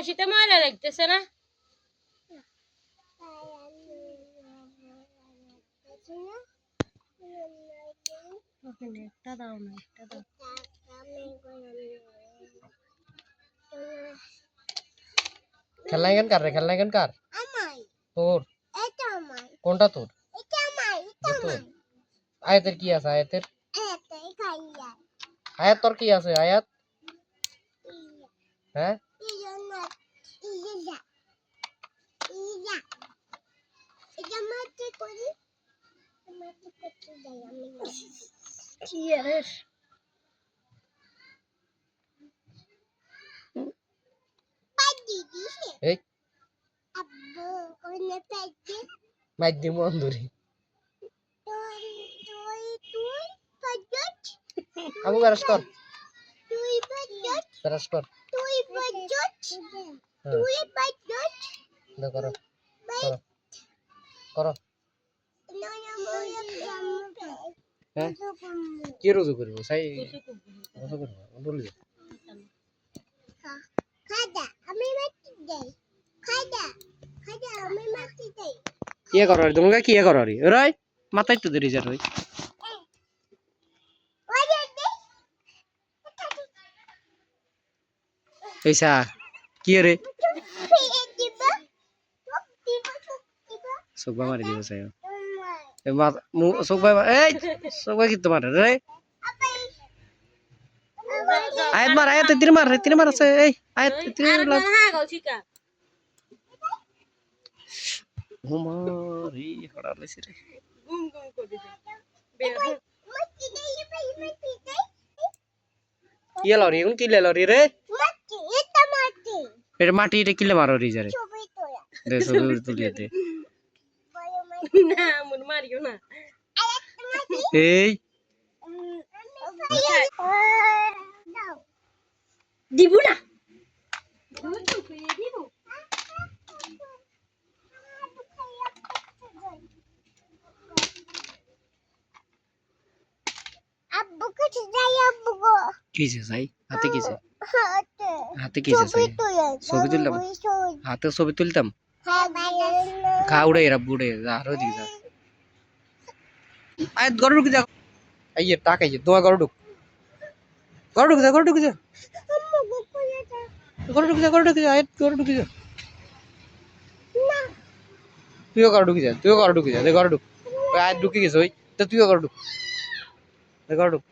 কলসিতে ময়লা লাগতেছে না? একটা দাও না, একটা দাও। খেলনা কেন কার রে? খেলনা কেন কার? তোর। কোনটা তোর? তোর। আয়াতের কি আছে? আয়াতের আয়াত তোর কি আছে? আয়াত হ্যাঁ কি আরে এই মাইক অন্ধুরি আবু বেরাস কর বেরাস কর করো করো করো হ্যাঁ কি রুজু করবো সাই রুজু করবো বলি কিয়ে করো তোমাকে কিয়ে করো রাই মাথায় তো দেরি যার এইসা কি রে সুবা মারি দিব সাই সুবা এই সুবা কি তোমার রে আয়াত মার আয়াত তীর মার আছে এই আয়াত তীর মার হ্যাঁ গলসিকা হুমারি হড়া লইছে রে গুম গুম করে দে বের ইয়া লরি কোন কিলে লরি রে এটা মাটি এটা কিলে মারো রি যারে দে ছবি তুলিয়ে দে না মন মারিও না এই দিব না কিছে সাই হাতে কিছে হাতে কিছে সাই ছবি তুললাম হাতে ছবি তুলতাম খা উড়ে এরা বুড়ে আরো দিক যা আয় গড় ঢুকে যা আইয়ে টাক আইয়ে দোয়া গড় ঢুক যা গড় ঢুকে যা গড় ঢুকে যা আয় গড় ঢুকে যা তুইও গড় ঢুকে যা দে গড় ঢুক আয় ঢুকে গেছ ওই তো তুইও গড় ঢুক